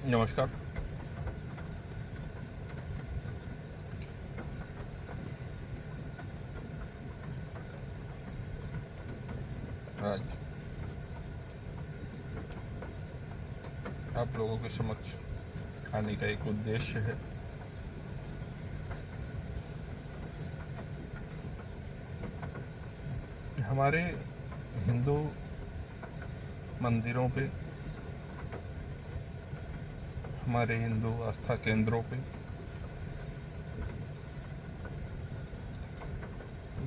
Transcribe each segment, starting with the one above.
नमस्कार। आज आप लोगों के समक्ष आने का एक उद्देश्य है। हमारे हिंदू मंदिरों पे, हमारे हिंदू आस्था केंद्रों पे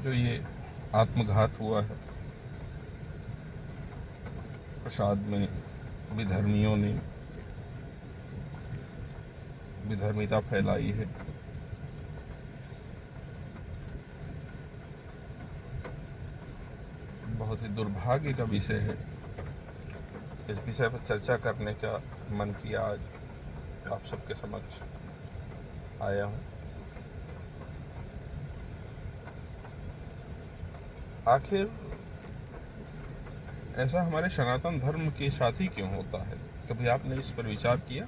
जो ये आत्मघात हुआ है, प्रसाद में विधर्मियों ने विधर्मिता फैलाई है, बहुत ही दुर्भाग्य का विषय है। इस विषय पर चर्चा करने का मन किया, आज आप सबके समक्ष आया हूँ। आखिर ऐसा हमारे सनातन धर्म के साथ ही क्यों होता है? कभी आपने इस पर विचार किया?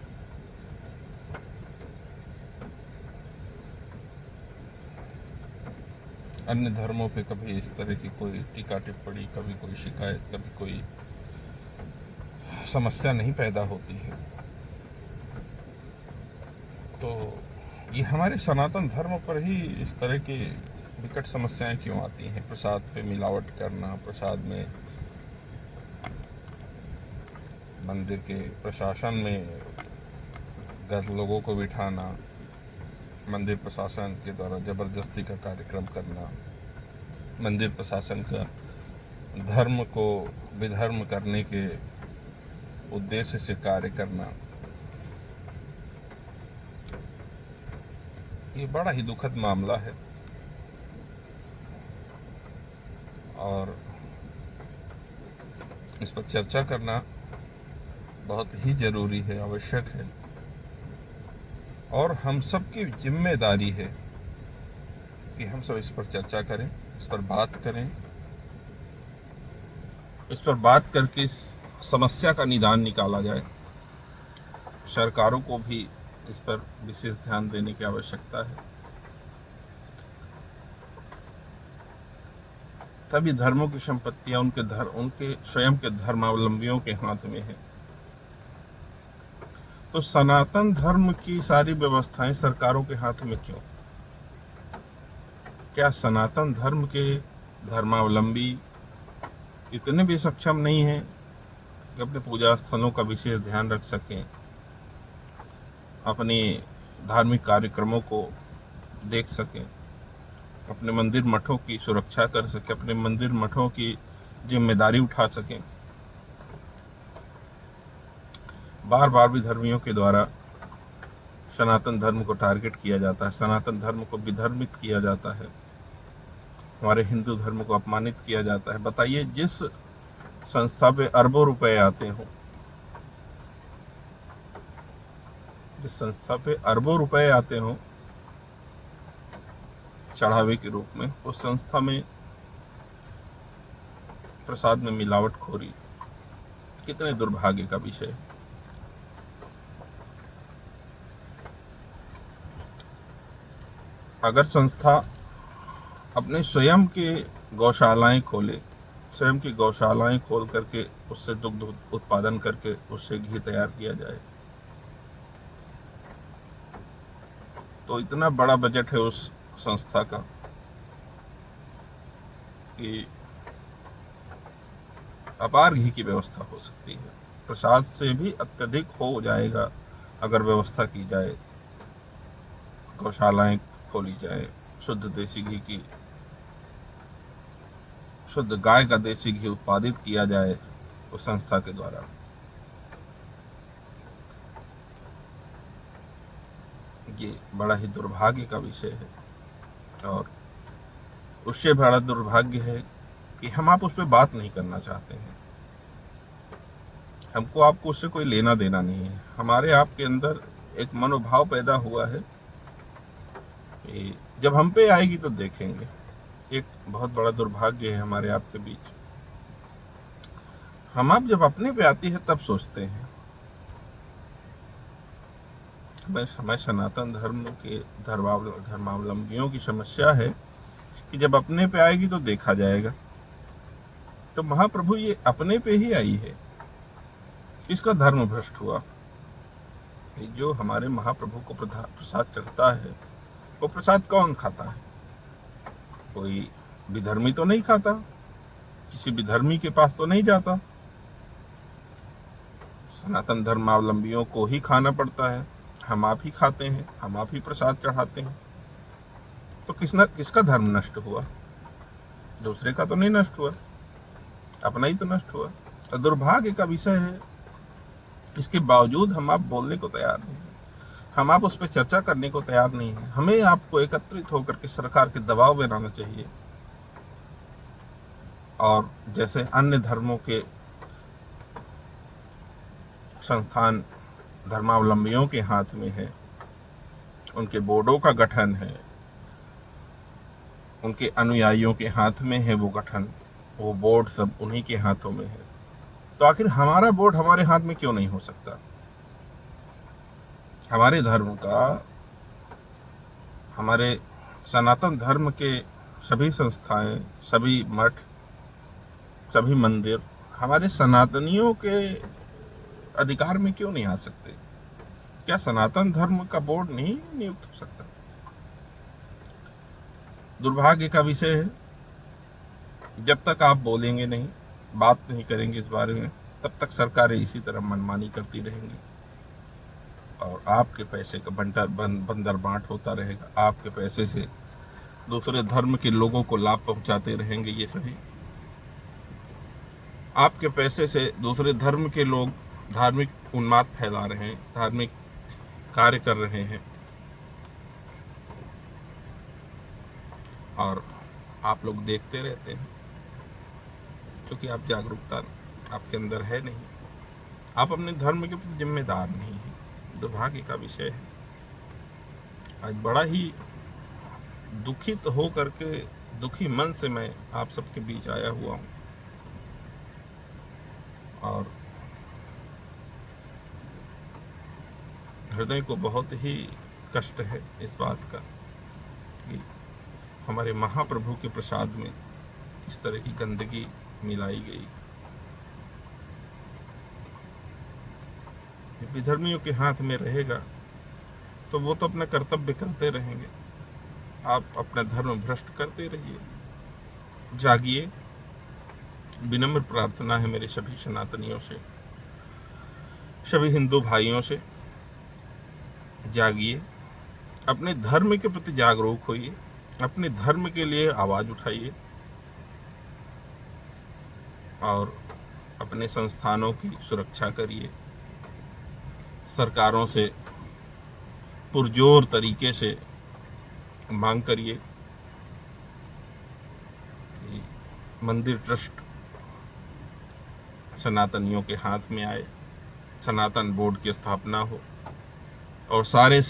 अन्य धर्मों पे कभी इस तरह की कोई टीका टिप्पणी, कभी कोई शिकायत, कभी कोई समस्या नहीं पैदा होती है, तो ये हमारे सनातन धर्म पर ही इस तरह की विकट समस्याएं क्यों आती हैं? प्रसाद पे मिलावट करना, प्रसाद में मंदिर के प्रशासन में गलत लोगों को बिठाना, मंदिर प्रशासन के द्वारा जबरदस्ती का कार्यक्रम करना, मंदिर प्रशासन का धर्म को विधर्म करने के उद्देश्य से कार्य करना, ये बड़ा ही दुखद मामला है और इस पर चर्चा करना बहुत ही जरूरी है, आवश्यक है, और हम सबकी जिम्मेदारी है कि हम सब इस पर चर्चा करें, इस पर बात करें, इस पर बात करके इस समस्या का निदान निकाला जाए। सरकारों को भी इस पर विशेष ध्यान देने की आवश्यकता है। तभी धर्मों की संपत्तियां उनके स्वयं के धर्मावलंबियों के हाथ में है। तो सनातन धर्म की सारी व्यवस्थाएं सरकारों के हाथ में क्यों? क्या सनातन धर्म के धर्मावलंबी इतने भी सक्षम नहीं हैं कि अपने पूजा स्थलों का विशेष ध्यान रख सकें, अपने धार्मिक कार्यक्रमों को देख सकें, अपने मंदिर मठों की सुरक्षा कर सकें, अपने मंदिर मठों की जिम्मेदारी उठा सकें? बार बार भी धर्मियों के द्वारा सनातन धर्म को टारगेट किया जाता है, सनातन धर्म को विधर्मित किया जाता है, हमारे हिंदू धर्म को अपमानित किया जाता है। बताइए, जिस संस्था पे अरबों रुपए आते हो, जिस संस्था पे अरबों रुपए आते हो चढ़ावे के रूप में, उस संस्था में प्रसाद में मिलावटखोरी कितने दुर्भाग्य का विषय है। अगर संस्था अपने स्वयं के गौशालाएं खोले, स्वयं की गौशालाएं खोल करके उससे दुग्ध उत्पादन करके उससे घी तैयार किया जाए, तो इतना बड़ा बजट है उस संस्था का कि अपार घी की व्यवस्था हो सकती है। प्रसाद से भी अत्यधिक हो जाएगा अगर व्यवस्था की जाए, गौशालाएं खोली जाए, शुद्ध देसी घी की, शुद्ध गाय का देसी घी उत्पादित किया जाए उस संस्था के द्वारा। ये बड़ा ही दुर्भाग्य का विषय है और उससे बड़ा दुर्भाग्य है कि हम आप उस पर बात नहीं करना चाहते हैं। हमको आपको उससे कोई लेना देना नहीं है। हमारे आपके अंदर एक मनोभाव पैदा हुआ है कि जब हम पे आएगी तो देखेंगे। एक बहुत बड़ा दुर्भाग्य है हमारे आपके बीच। हम आप जब अपने पे आती है तब सोचते हैं, हमें सनातन धर्म के धर्मावलंबियों की समस्या है कि जब अपने पे आएगी तो देखा जाएगा। तो महाप्रभु ये अपने पे ही आई है, किसका धर्म भ्रष्ट हुआ? जो हमारे महाप्रभु को प्रसाद चढ़ता है, वो प्रसाद कौन खाता है? कोई विधर्मी तो नहीं खाता, किसी विधर्मी के पास तो नहीं जाता। सनातन धर्मावलंबियों को ही खाना पड़ता है, हम आप ही खाते हैं, हम आप ही प्रसाद चढ़ाते हैं। तो किसका धर्म नष्ट हुआ? दूसरे का तो नहीं नष्ट हुआ, अपना ही तो नष्ट हुआ। तो दुर्भाग्य का विषय है, इसके बावजूद हम आप बोलने को तैयार नहीं है, हम आप उस पर चर्चा करने को तैयार नहीं है। हमें आपको एकत्रित होकर के सरकार के दबाव में लाना चाहिए, और जैसे अन्य धर्मों के संस्थान धर्मावलंबियों के हाथ में है, उनके बोर्डों का गठन है, उनके अनुयायियों के हाथ में है वो गठन, वो बोर्ड सब उन्हीं के हाथों में है, तो आखिर हमारा बोर्ड हमारे हाथ में क्यों नहीं हो सकता? हमारे धर्म का, हमारे सनातन धर्म के सभी संस्थाएं, सभी मठ, सभी मंदिर हमारे सनातनियों के अधिकार में क्यों नहीं आ सकते? क्या सनातन धर्म का बोर्ड नहीं नियुक्त हो सकता? दुर्भाग्य का विषय है, जब तक आप बोलेंगे नहीं, बात नहीं करेंगे इस बारे में, तब तक सरकारें इसी तरह मनमानी करती रहेंगी और आपके पैसे का बंदर बांट होता रहेगा। आपके पैसे से दूसरे धर्म के लोगों को लाभ पहुंचाते रहेंगे ये सभी। आपके पैसे से दूसरे धर्म के लोग धार्मिक उन्माद फैला रहे हैं, धार्मिक कार्य कर रहे हैं, और आप लोग देखते रहते हैं, क्योंकि आप जागरूकता आपके अंदर है नहीं, आप अपने धर्म के प्रति जिम्मेदार नहीं हैं। दुर्भाग्य का विषय है। आज बड़ा ही दुखित हो करके, दुखी मन से मैं आप सबके बीच आया हुआ हूँ, और हृदय को बहुत ही कष्ट है इस बात का कि हमारे महाप्रभु के प्रसाद में इस तरह की गंदगी मिलाई गई। विधर्मियों के हाथ में रहेगा तो वो तो अपना कर्तव्य करते रहेंगे, आप अपना धर्म भ्रष्ट करते रहिए। जागिए, विनम्र प्रार्थना है मेरे सभी सनातनियों से, सभी हिंदू भाइयों से, जागिए, अपने धर्म के प्रति जागरूक होइए, अपने धर्म के लिए आवाज उठाइए, और अपने संस्थानों की सुरक्षा करिए। सरकारों से पुरजोर तरीके से मांग करिए कि मंदिर ट्रस्ट सनातनियों के हाथ में आए, सनातन बोर्ड की स्थापना हो, और सारे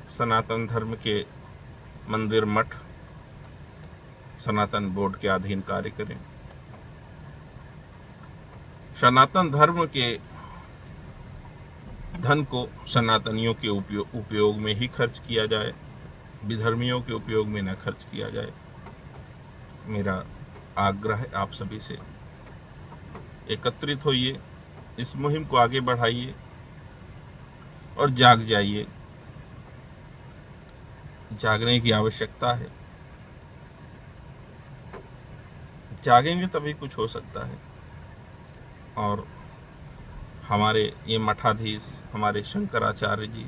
सनातन धर्म के मंदिर मठ सनातन बोर्ड के अधीन कार्य करें। सनातन धर्म के धन को सनातनियों के उपयोग में ही खर्च किया जाए, विधर्मियों के उपयोग में न खर्च किया जाए। मेरा आग्रह है आप सभी से, एकत्रित होइए, इस मुहिम को आगे बढ़ाइए और जाग जाइए। जागने की आवश्यकता है, जागेंगे तभी कुछ हो सकता है। और हमारे ये मठाधीश, हमारे शंकराचार्य जी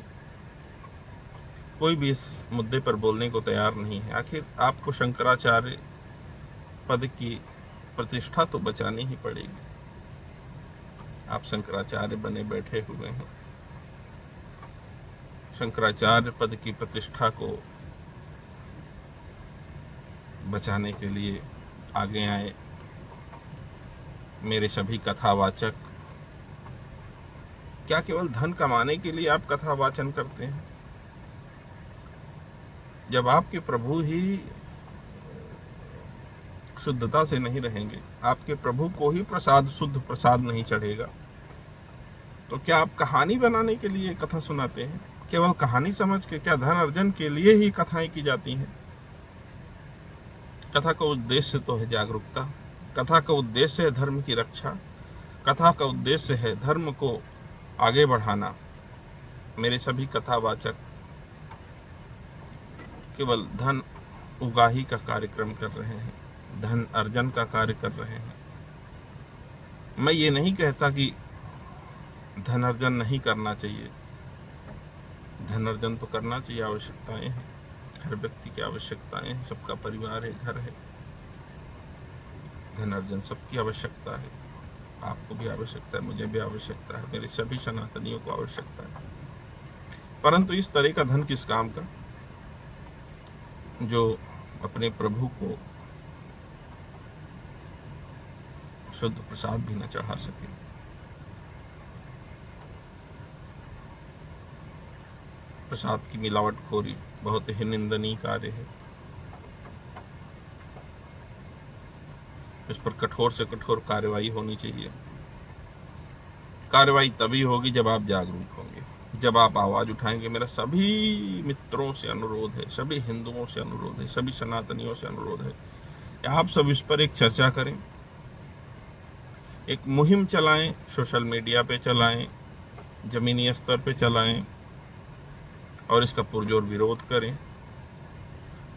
कोई भी इस मुद्दे पर बोलने को तैयार नहीं है। आखिर आपको शंकराचार्य पद की प्रतिष्ठा तो बचानी ही पड़ेगी। आप शंकराचार्य बने बैठे हुए हैं, शंकराचार्य पद की प्रतिष्ठा को बचाने के लिए आगे आए। मेरे सभी कथावाचक, क्या केवल धन कमाने के लिए आप कथा वाचन करते हैं? जब आपके प्रभु ही शुद्धता से नहीं रहेंगे, आपके प्रभु को ही शुद्ध प्रसाद नहीं चढ़ेगा, तो क्या आप कहानी बनाने के लिए कथा सुनाते हैं? केवल कहानी समझ के? क्या धन अर्जन के लिए ही कथाएं की जाती हैं? कथा का उद्देश्य तो है जागरूकता, कथा का उद्देश्य है धर्म की रक्षा, कथा का उद्देश्य है धर्म को आगे बढ़ाना। मेरे सभी कथावाचक केवल धन उगाही का कार्यक्रम कर रहे हैं, धन अर्जन का कार्य कर रहे हैं। मैं ये नहीं कहता कि धन अर्जन नहीं करना चाहिए, धन अर्जन तो करना चाहिए, आवश्यकताएं हैं, हर व्यक्ति की आवश्यकताएं हैं, सबका परिवार है, घर है, धन अर्जन सबकी आवश्यकता है। आपको भी आवश्यकता है, मुझे भी आवश्यकता है, मेरे सभी सनातनियों को आवश्यकता है। परंतु इस तरह का धन किस काम का जो अपने प्रभु को शुद्ध प्रसाद भी न चढ़ा सके। प्रसाद की मिलावटखोरी बहुत ही निंदनीय कार्य है। इस पर कठोर से कठोर कार्रवाई होनी चाहिए। कार्रवाई तभी होगी जब आप जागरूक होंगे, जब आप आवाज उठाएंगे। मेरा सभी मित्रों से अनुरोध है, सभी हिंदुओं से अनुरोध है, सभी सनातनियों से अनुरोध है, आप सब इस पर एक चर्चा करें, एक मुहिम चलाएं, सोशल मीडिया पे चलाएं, जमीनी स्तर पे चलाएं और इसका पुरजोर विरोध करें,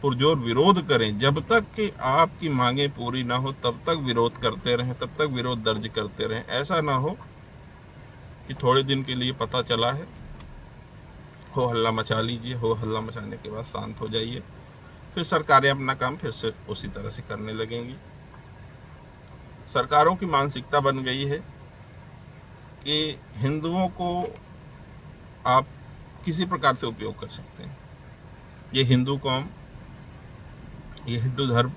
पुरजोर विरोध करें। जब तक कि आपकी मांगें पूरी ना हो तब तक विरोध करते रहें, तब तक विरोध दर्ज करते रहें। ऐसा ना हो कि थोड़े दिन के लिए पता चला है, हो हल्ला मचा लीजिए, हो हल्ला मचाने के बाद शांत हो जाइए, फिर सरकारें अपना काम फिर से उसी तरह से करने लगेंगी। सरकारों की मानसिकता बन गई है कि हिंदुओं को आप किसी प्रकार से उपयोग कर सकते हैं। ये हिंदू कौम, ये हिंदू धर्म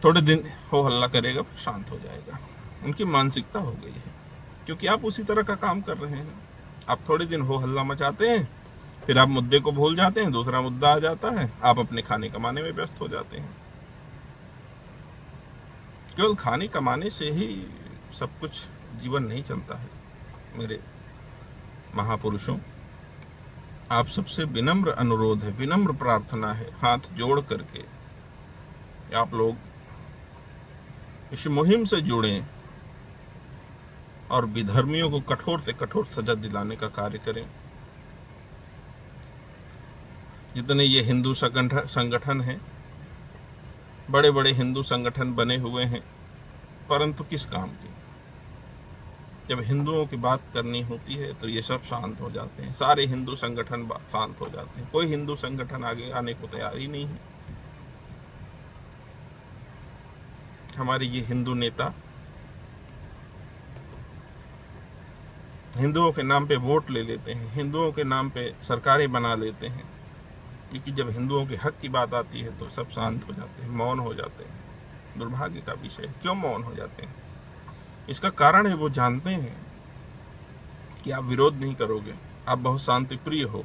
थोड़े दिन हो हल्ला करेगा फिर शांत हो जाएगा। उनकी मानसिकता हो गई है, क्योंकि आप उसी तरह का काम कर रहे हैं। आप थोड़े दिन हो हल्ला मचाते हैं, फिर आप मुद्दे को भूल जाते हैं, दूसरा मुद्दा आ जाता है, आप अपने खाने कमाने में व्यस्त हो जाते हैं। केवल खाने कमाने से ही सब कुछ जीवन नहीं चलता है। मेरे महापुरुषों, आप सबसे विनम्र अनुरोध है, विनम्र प्रार्थना है, हाथ जोड़ करके आप लोग इस मुहिम से जुड़ें और विधर्मियों को कठोर से कठोर सजा दिलाने का कार्य करें। जितने ये हिंदू संगठन हैं, बड़े बड़े हिंदू संगठन बने हुए हैं, परंतु किस काम के? जब हिंदुओं की बात करनी होती है तो ये सब शांत हो जाते हैं, सारे हिंदू संगठन शांत हो जाते हैं। कोई हिंदू संगठन आगे आने को तैयार ही नहीं है। हमारे ये हिंदू नेता हिंदुओं के नाम पे वोट ले लेते हैं, हिंदुओं के नाम पे सरकारें बना लेते हैं, लेकिन जब हिंदुओं के हक की बात आती है तो सब शांत हो जाते हैं, मौन हो जाते हैं। दुर्भाग्य का विषय है। क्यों मौन हो जाते हैं? इसका कारण है वो जानते हैं कि आप विरोध नहीं करोगे, आप बहुत शांति प्रिय हो।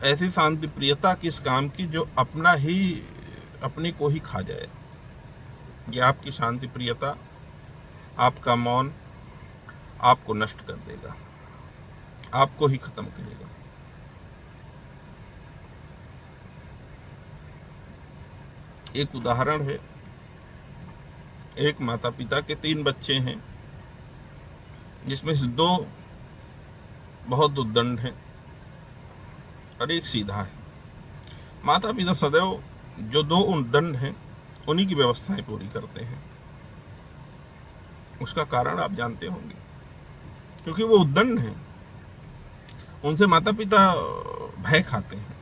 ऐसी शांति प्रियता किस काम की जो अपने को ही खा जाए। ये आपकी शांति प्रियता, आपका मौन आपको नष्ट कर देगा, आपको ही खत्म करेगा। एक उदाहरण है, एक माता पिता के 3 बच्चे हैं, जिसमें से 2 बहुत उद्दंड हैं और एक सीधा है। माता पिता सदैव जो 2 उद्दंड हैं उन्हीं की व्यवस्थाएं पूरी करते हैं। उसका कारण आप जानते होंगे, क्योंकि वो उद्दंड हैं, उनसे माता पिता भय खाते हैं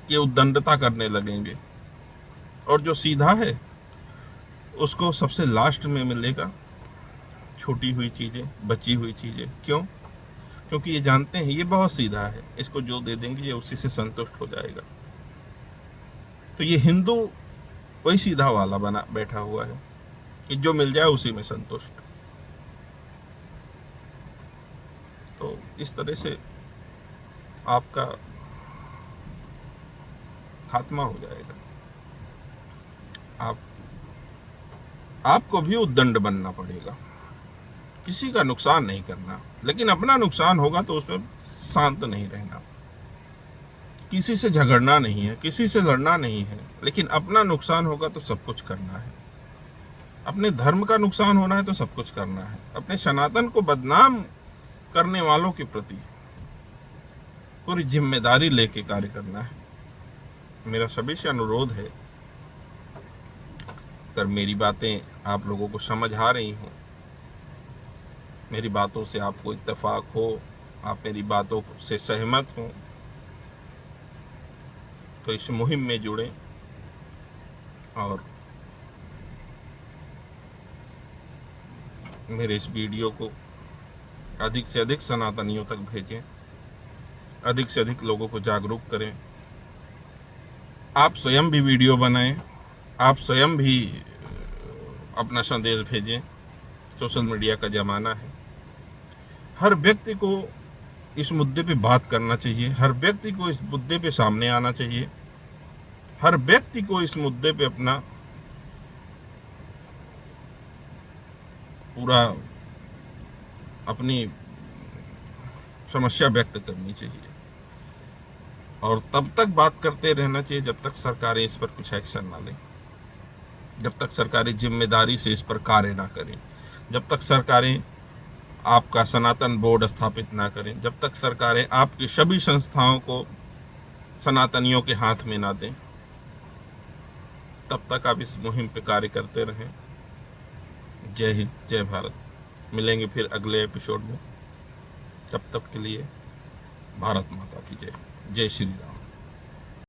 कि उद्दंडता करने लगेंगे, और जो सीधा है उसको सबसे लास्ट में मिलेगा छोटी हुई चीजें, बची हुई चीजें। क्यों? क्योंकि ये जानते हैं ये बहुत सीधा है, इसको जो दे देंगे ये उसी से संतुष्ट हो जाएगा। तो ये हिंदू वही सीधा वाला बना बैठा हुआ है कि जो मिल जाए उसी में संतुष्ट। तो इस तरह से आपका खात्मा हो जाएगा। आपको भी उद्दंड बनना पड़ेगा। किसी का नुकसान नहीं करना, लेकिन अपना नुकसान होगा तो उसमें शांत नहीं रहना। किसी से झगड़ना नहीं है, किसी से लड़ना नहीं है, लेकिन अपना नुकसान होगा तो सब कुछ करना है। अपने धर्म का नुकसान होना है तो सब कुछ करना है। अपने सनातन को बदनाम करने वालों के प्रति पूरी जिम्मेदारी लेके कार्य करना है। मेरा सभी से अनुरोध है, अगर मेरी बातें आप लोगों को समझ आ रही हों, मेरी बातों से आपको इत्तेफाक हो, आप मेरी बातों से सहमत हों, तो इस मुहिम में जुड़ें और मेरे इस वीडियो को अधिक से अधिक सनातनियों तक भेजें, अधिक से अधिक लोगों को जागरूक करें। आप स्वयं भी वीडियो बनाएं, आप स्वयं भी अपना संदेश भेजें। सोशल मीडिया का ज़माना है, हर व्यक्ति को इस मुद्दे पे बात करना चाहिए, हर व्यक्ति को इस मुद्दे पे सामने आना चाहिए, हर व्यक्ति को इस मुद्दे पे अपना पूरा अपनी समस्या व्यक्त करनी चाहिए। और तब तक बात करते रहना चाहिए जब तक सरकारें इस पर कुछ एक्शन ना लें, जब तक सरकारें जिम्मेदारी से इस पर कार्य ना करें, जब तक सरकारें आपका सनातन बोर्ड स्थापित ना करें, जब तक सरकारें आपकी सभी संस्थाओं को सनातनियों के हाथ में ना दें, तब तक आप इस मुहिम पे कार्य करते रहें। जय हिंद, जय भारत। मिलेंगे फिर अगले एपिसोड में। तब तक के लिए भारत माता की जय। जय श्री राम।